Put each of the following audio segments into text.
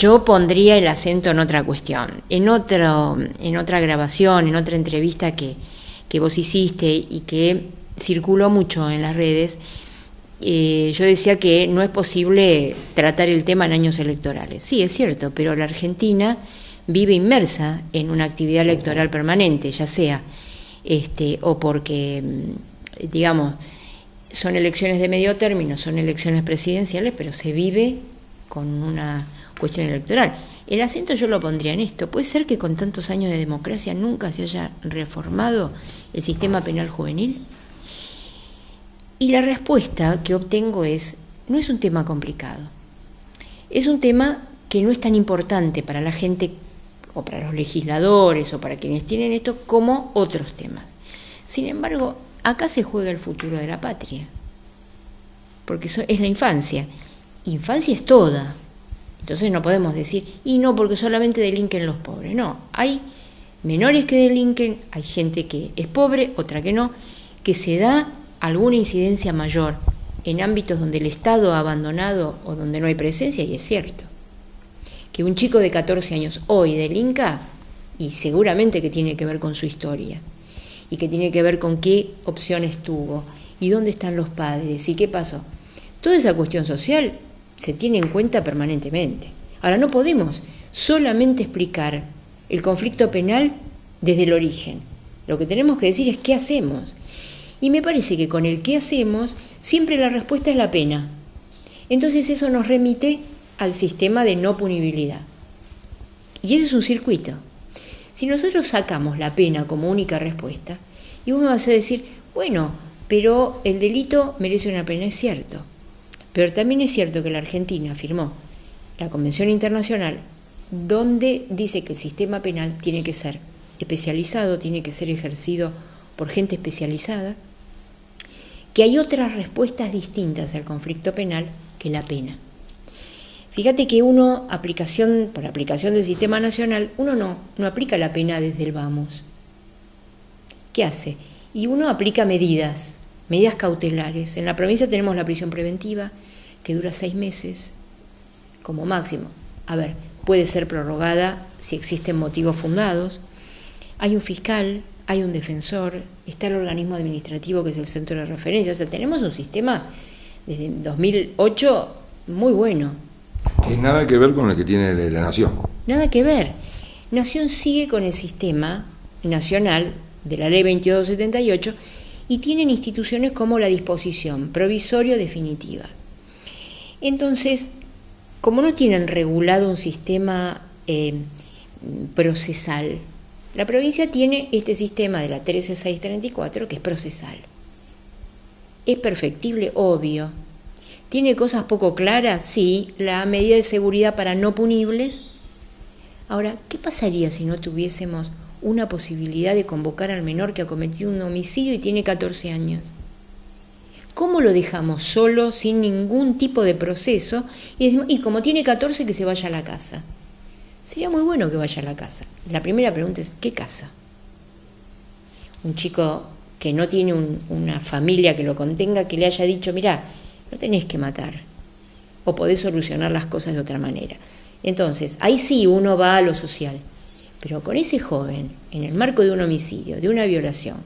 Yo pondría el acento en otra cuestión, en otra grabación, en otra entrevista que vos hiciste y que circuló mucho en las redes. Yo decía que no es posible tratar el tema en años electorales. Sí, es cierto, pero la Argentina vive inmersa en una actividad electoral permanente, ya sea o porque, digamos, son elecciones de medio término, son elecciones presidenciales, pero se vive con una cuestión electoral. El acento yo lo pondría en esto. ¿Puede ser que con tantos años de democracia nunca se haya reformado el sistema penal juvenil? Y la respuesta que obtengo no es un tema complicado. Es un tema que no es tan importante para la gente o para los legisladores o para quienes tienen esto como otros temas. Sin embargo, acá se juega el futuro de la patria, porque eso es la infancia. Infancia es toda. Entonces no podemos decir, y no, porque solamente delinquen los pobres. No, hay menores que delinquen, hay gente que es pobre, otra que no, que se da alguna incidencia mayor en ámbitos donde el Estado ha abandonado o donde no hay presencia, y es cierto. Que un chico de 14 años hoy delinca, y seguramente que tiene que ver con su historia, y que tiene que ver con qué opciones tuvo, y dónde están los padres, y qué pasó. Toda esa cuestión social se tiene en cuenta permanentemente. Ahora, no podemos solamente explicar el conflicto penal desde el origen. Lo que tenemos que decir es qué hacemos. Y me parece que con el qué hacemos, siempre la respuesta es la pena. Entonces eso nos remite al sistema de no punibilidad. Y ese es un circuito. Si nosotros sacamos la pena como única respuesta, y vos me vas a decir, bueno, pero el delito merece una pena, es cierto. Pero también es cierto que la Argentina firmó la Convención Internacional donde dice que el sistema penal tiene que ser especializado, tiene que ser ejercido por gente especializada, que hay otras respuestas distintas al conflicto penal que la pena. Fíjate que uno, por aplicación del sistema nacional, uno no aplica la pena desde el vamos. ¿Qué hace? Y uno aplica medidas cautelares. En la provincia tenemos la prisión preventiva, que dura 6 meses, como máximo. A ver, puede ser prorrogada si existen motivos fundados. Hay un fiscal, hay un defensor, está el organismo administrativo que es el centro de referencia. O sea, tenemos un sistema desde 2008 muy bueno. Que nada que ver con el que tiene la Nación. Nada que ver. Nación sigue con el sistema nacional de la ley 2278 y tienen instituciones como la disposición provisoria definitiva. Entonces, como no tienen regulado un sistema procesal, la provincia tiene este sistema de la 13634 que es procesal. ¿Es perfectible? Obvio. ¿Tiene cosas poco claras? Sí. La medida de seguridad para no punibles. Ahora, ¿qué pasaría si no tuviésemos una posibilidad de convocar al menor que ha cometido un homicidio y tiene 14 años? ¿Cómo lo dejamos solo, sin ningún tipo de proceso? Y decimos, y como tiene 14, que se vaya a la casa. Sería muy bueno que vaya a la casa. La primera pregunta es, ¿qué casa? Un chico que no tiene una familia que lo contenga, que le haya dicho, mirá, no tenés que matar, o podés solucionar las cosas de otra manera. Entonces, ahí sí uno va a lo social. Pero con ese joven, en el marco de un homicidio, de una violación,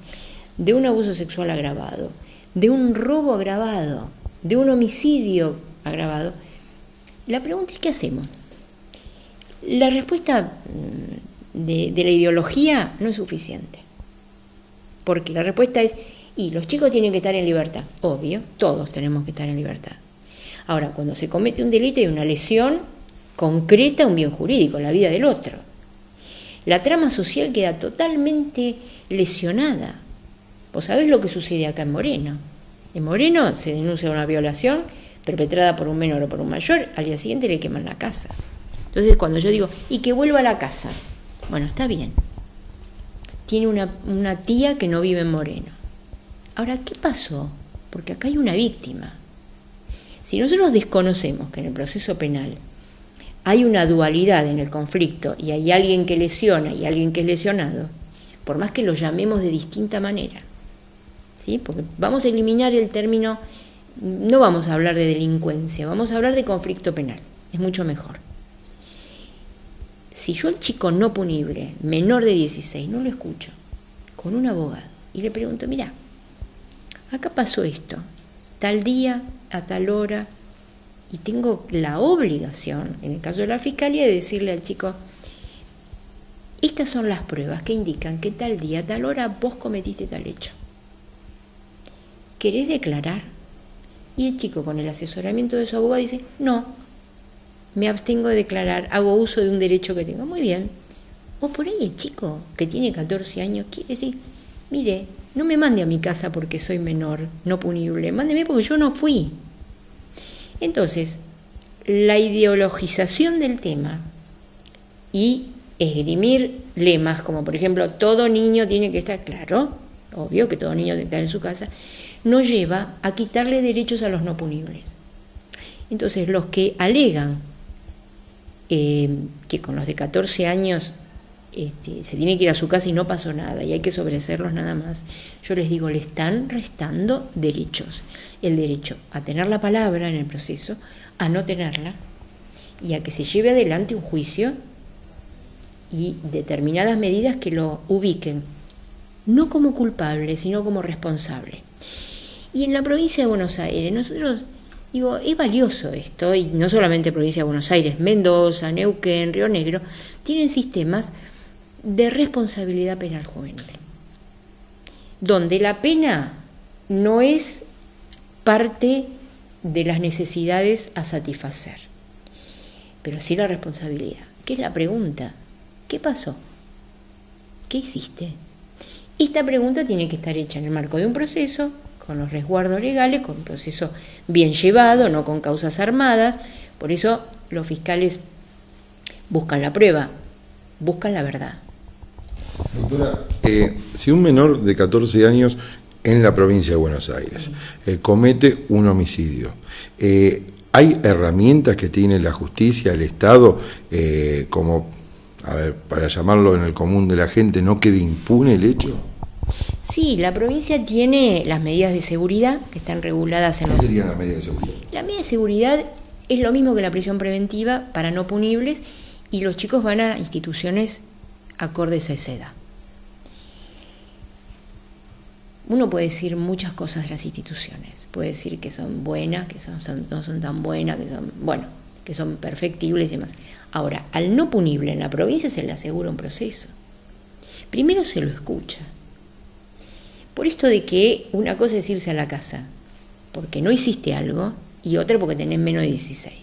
de un abuso sexual agravado, de un robo agravado, de un homicidio agravado, la pregunta es, ¿qué hacemos? La respuesta de la ideología no es suficiente. Porque la respuesta es, y los chicos tienen que estar en libertad. Obvio, todos tenemos que estar en libertad. Ahora, cuando se comete un delito hay una lesión concreta a un bien jurídico, la vida del otro. La trama social queda totalmente lesionada. ¿Vos sabés lo que sucede acá en Moreno? En Moreno se denuncia una violación perpetrada por un menor o por un mayor, al día siguiente le queman la casa. Entonces cuando yo digo, y que vuelva a la casa, bueno, está bien. Tiene una tía que no vive en Moreno. Ahora, ¿qué pasó? Porque acá hay una víctima. Si nosotros desconocemos que en el proceso penal hay una dualidad en el conflicto y hay alguien que lesiona y alguien que es lesionado, por más que lo llamemos de distinta manera, ¿sí? Porque vamos a eliminar el término, no vamos a hablar de delincuencia, vamos a hablar de conflicto penal, es mucho mejor. Si yo al chico no punible, menor de 16, no lo escucho, con un abogado, y le pregunto, mira, acá pasó esto, tal día, a tal hora, y tengo la obligación, en el caso de la fiscalía, de decirle al chico, estas son las pruebas que indican que tal día, tal hora, vos cometiste tal hecho. ¿Querés declarar? Y el chico, con el asesoramiento de su abogado, dice, no, me abstengo de declarar, hago uso de un derecho que tengo. Muy bien. O por ahí el chico, que tiene 14 años, quiere decir, mire, no me mande a mi casa porque soy menor, no punible, mándeme porque yo no fui. Entonces, la ideologización del tema y esgrimir lemas como, por ejemplo, todo niño tiene que estar claro, obvio que todo niño tiene que estar en su casa, nos lleva a quitarle derechos a los no punibles. Entonces, los que alegan que con los de 14 años se tiene que ir a su casa y no pasó nada y hay que sobreseerlos nada más, yo les digo, le están restando derechos. El derecho a tener la palabra en el proceso, a no tenerla y a que se lleve adelante un juicio y determinadas medidas que lo ubiquen no como culpable, sino como responsable. Y en la provincia de Buenos Aires, nosotros, digo, es valioso esto, y no solamente provincia de Buenos Aires, Mendoza, Neuquén, Río Negro, tienen sistemas de responsabilidad penal juvenil, donde la pena no es parte de las necesidades a satisfacer, pero sí la responsabilidad. ¿Qué es la pregunta? ¿Qué pasó? ¿Qué hiciste? Esta pregunta tiene que estar hecha en el marco de un proceso, con los resguardos legales, con un proceso bien llevado, no con causas armadas. Por eso los fiscales buscan la prueba, buscan la verdad. Doctora, si un menor de 14 años en la provincia de Buenos Aires comete un homicidio, ¿hay herramientas que tiene la justicia, el Estado, como, a ver, para llamarlo en el común de la gente, no quede impune el hecho? Sí, la provincia tiene las medidas de seguridad que están reguladas en los... ¿Qué serían las medidas de seguridad? La medida de seguridad es lo mismo que la prisión preventiva para no punibles y los chicos van a instituciones acordes a esa edad. Uno puede decir muchas cosas de las instituciones, puede decir que son buenas, que no son tan buenas, que son, bueno, que son perfectibles y demás. Ahora, al no punible en la provincia se le asegura un proceso. Primero se lo escucha. Por esto de que una cosa es irse a la casa porque no hiciste algo y otra porque tenés menos de 16.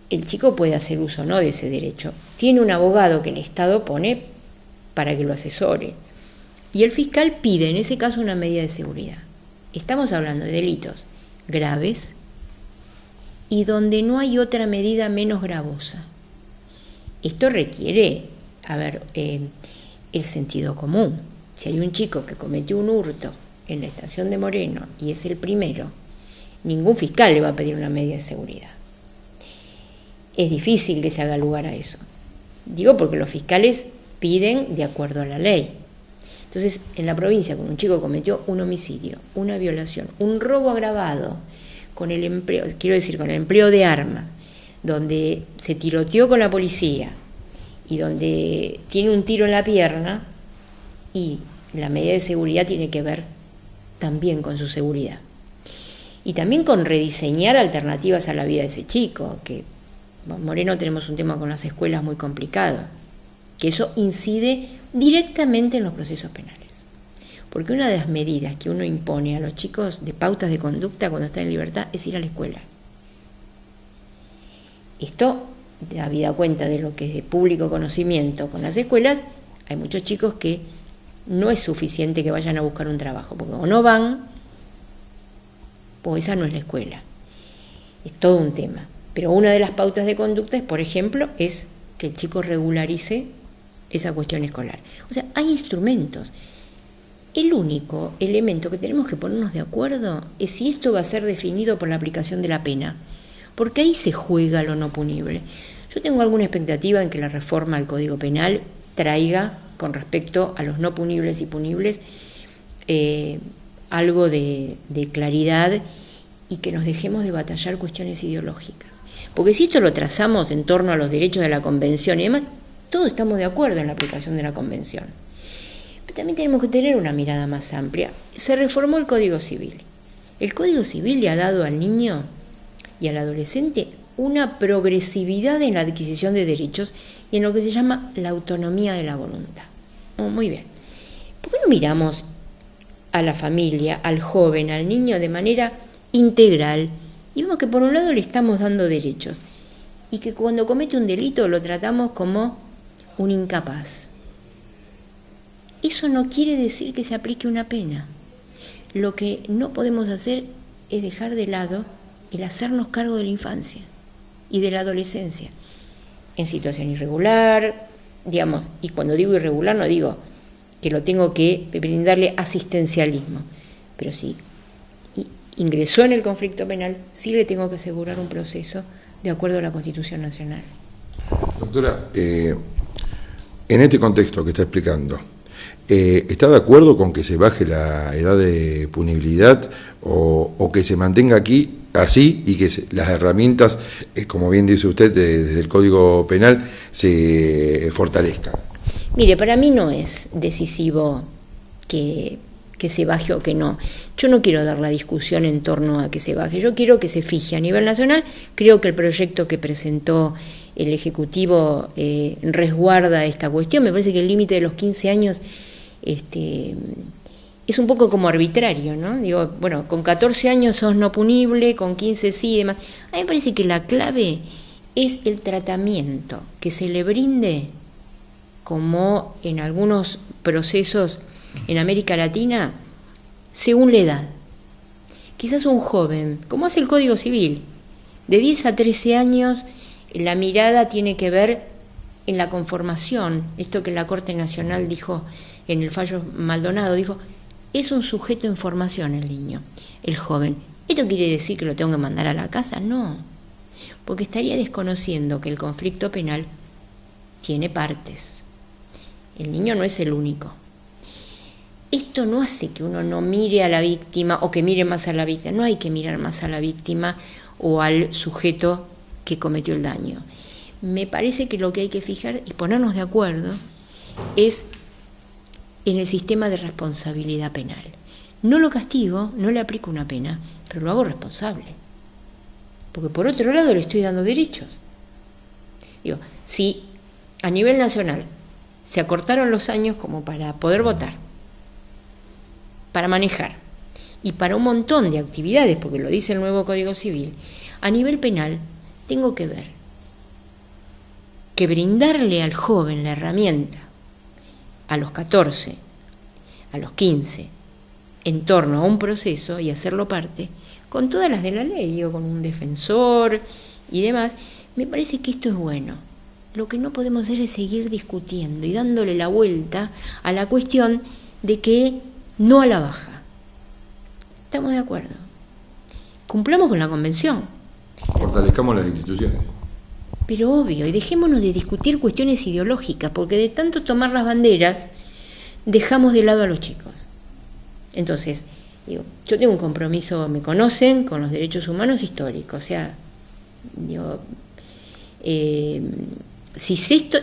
El chico puede hacer uso o no de ese derecho. Tiene un abogado que el Estado pone para que lo asesore. Y el fiscal pide en ese caso una medida de seguridad. Estamos hablando de delitos graves y donde no hay otra medida menos gravosa. Esto requiere, el sentido común. Si hay un chico que cometió un hurto en la estación de Moreno y es el primero, ningún fiscal le va a pedir una medida de seguridad. Es difícil que se haga lugar a eso. Digo porque los fiscales piden de acuerdo a la ley. Entonces, en la provincia, con un chico que cometió un homicidio, una violación, un robo agravado, con el empleo, con el empleo de armas, donde se tiroteó con la policía y donde tiene un tiro en la pierna, y la medida de seguridad tiene que ver también con su seguridad. Y también con rediseñar alternativas a la vida de ese chico, que en Moreno tenemos un tema con las escuelas muy complicado, que eso incide directamente en los procesos penales. Porque una de las medidas que uno impone a los chicos de pautas de conducta cuando están en libertad es ir a la escuela. Esto, habida cuenta de lo que es de público conocimiento con las escuelas, hay muchos chicos que no es suficiente que vayan a buscar un trabajo, porque o no van, o esa no es la escuela. Es todo un tema. Pero una de las pautas de conducta es, por ejemplo, es que el chico regularice esa cuestión escolar. O sea, hay instrumentos. El único elemento que tenemos que ponernos de acuerdo es si esto va a ser definido por la aplicación de la pena, porque ahí se juega lo no punible. Yo tengo alguna expectativa en que la reforma al Código Penal traiga, con respecto a los no punibles y punibles, algo de claridad y que nos dejemos de batallar cuestiones ideológicas. Porque si esto lo trazamos en torno a los derechos de la Convención y demás, todos estamos de acuerdo en la aplicación de la Convención. Pero también tenemos que tener una mirada más amplia. Se reformó el Código Civil. El Código Civil le ha dado al niño y al adolescente una progresividad en la adquisición de derechos y en lo que se llama la autonomía de la voluntad. Muy bien. ¿Por qué no miramos a la familia, al joven, al niño de manera integral y vemos que por un lado le estamos dando derechos y que cuando comete un delito lo tratamos como un incapaz? Eso no quiere decir que se aplique una pena. Lo que no podemos hacer es dejar de lado el hacernos cargo de la infancia y de la adolescencia en situación irregular, digamos, y cuando digo irregular no digo que lo tengo que brindarle asistencialismo, pero sí ingresó en el conflicto penal, sí le tengo que asegurar un proceso de acuerdo a la Constitución Nacional. Doctora, en este contexto que está explicando, ¿está de acuerdo con que se baje la edad de punibilidad o que se mantenga aquí así y que las herramientas, como bien dice usted, desde el Código Penal se fortalezcan? Mire, para mí no es decisivo que se baje o que no. Yo no quiero dar la discusión en torno a que se baje, yo quiero que se fije a nivel nacional. Creo que el proyecto que presentó el Ejecutivo resguarda esta cuestión. Me parece que el límite de los 15 años es un poco como arbitrario, ¿no? Digo, bueno, con 14 años sos no punible, con 15 sí y demás. A mí me parece que la clave es el tratamiento que se le brinde, como en algunos procesos en América Latina, según la edad. Quizás un joven, como hace el Código Civil, de 10 a 13 años, la mirada tiene que ver en la conformación, esto que la Corte Nacional dijo en el fallo Maldonado, dijo, es un sujeto en formación el niño, el joven. ¿Esto quiere decir que lo tengo que mandar a la casa? No, porque estaría desconociendo que el conflicto penal tiene partes. El niño no es el único. Esto no hace que uno no mire a la víctima o que mire más a la víctima. No hay que mirar más a la víctima o al sujeto que cometió el daño. Me parece que lo que hay que fijar y ponernos de acuerdo es en el sistema de responsabilidad penal. No lo castigo, no le aplico una pena, pero lo hago responsable. Porque por otro lado le estoy dando derechos. Digo, si a nivel nacional se acortaron los años como para poder votar, para manejar y para un montón de actividades, porque lo dice el nuevo Código Civil, a nivel penal tengo que ver que brindarle al joven la herramienta a los 14, a los 15, en torno a un proceso y hacerlo parte, con todas las de la ley, digo, con un defensor y demás. Me parece que esto es bueno. Lo que no podemos hacer es seguir discutiendo y dándole la vuelta a la cuestión de que no a la baja. ¿Estamos de acuerdo? Cumplamos con la Convención. Fortalezcamos las instituciones. Pero obvio, y dejémonos de discutir cuestiones ideológicas, porque de tanto tomar las banderas, dejamos de lado a los chicos. Entonces, digo, yo tengo un compromiso, me conocen, con los derechos humanos históricos. O sea, digo, si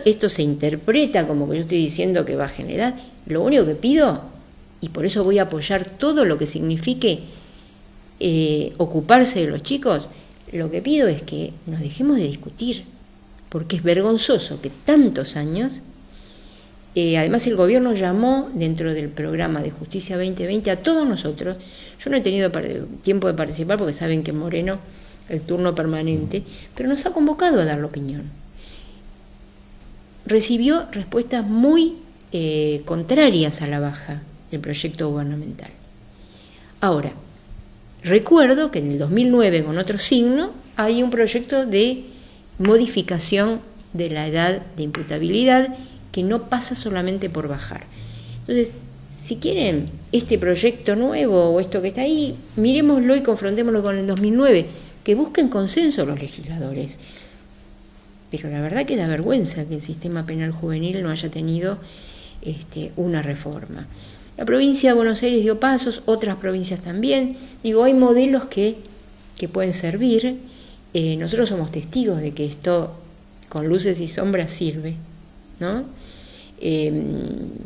esto se interpreta como que yo estoy diciendo que bajen la edad, lo único que pido, y por eso voy a apoyar todo lo que signifique ocuparse de los chicos, lo que pido es que nos dejemos de discutir, porque es vergonzoso que tantos años, además el gobierno llamó dentro del programa de Justicia 2020 a todos nosotros. Yo no he tenido tiempo de participar porque saben que Moreno el turno permanente, pero nos ha convocado a dar la opinión. Recibió respuestas muy contrarias a la baja del proyecto gubernamental. Ahora, recuerdo que en el 2009, con otro signo, hay un proyecto de modificación de la edad de imputabilidad que no pasa solamente por bajar. Entonces, si quieren este proyecto nuevo o esto que está ahí, miremoslo y confrontémoslo con el 2009, que busquen consenso los legisladores. Pero la verdad que da vergüenza que el sistema penal juvenil no haya tenido una reforma. La provincia de Buenos Aires dio pasos, otras provincias también. Digo, hay modelos que que pueden servir. Nosotros somos testigos de que esto con luces y sombras sirve, ¿no?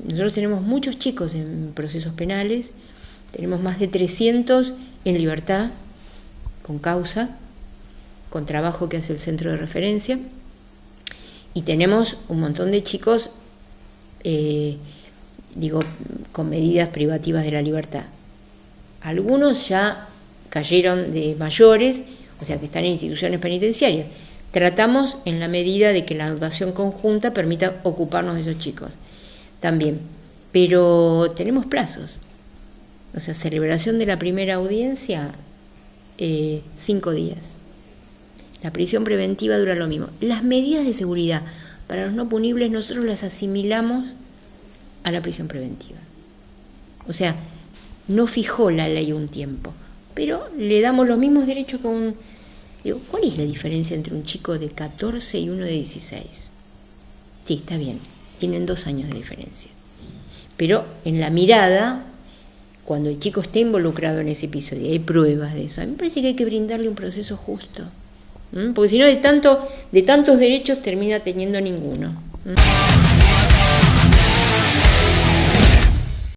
Nosotros tenemos muchos chicos en procesos penales, tenemos más de 300 en libertad, con causa, con trabajo que hace el centro de referencia, y tenemos un montón de chicos, con medidas privativas de la libertad. Algunos ya cayeron de mayores, o sea que están en instituciones penitenciarias. Tratamos en la medida de que la dotación conjunta permita ocuparnos de esos chicos también, pero tenemos plazos. O sea, celebración de la primera audiencia, 5 días. La prisión preventiva dura lo mismo. Las medidas de seguridad para los no punibles nosotros las asimilamos a la prisión preventiva. O sea, no fijó la ley un tiempo, pero le damos los mismos derechos que un... ¿cuál es la diferencia entre un chico de 14 y uno de 16? Sí, está bien, tienen 2 años de diferencia. Pero en la mirada, cuando el chico esté involucrado en ese episodio, hay pruebas de eso, a mí me parece que hay que brindarle un proceso justo. Porque si no, de tantos derechos termina teniendo ninguno.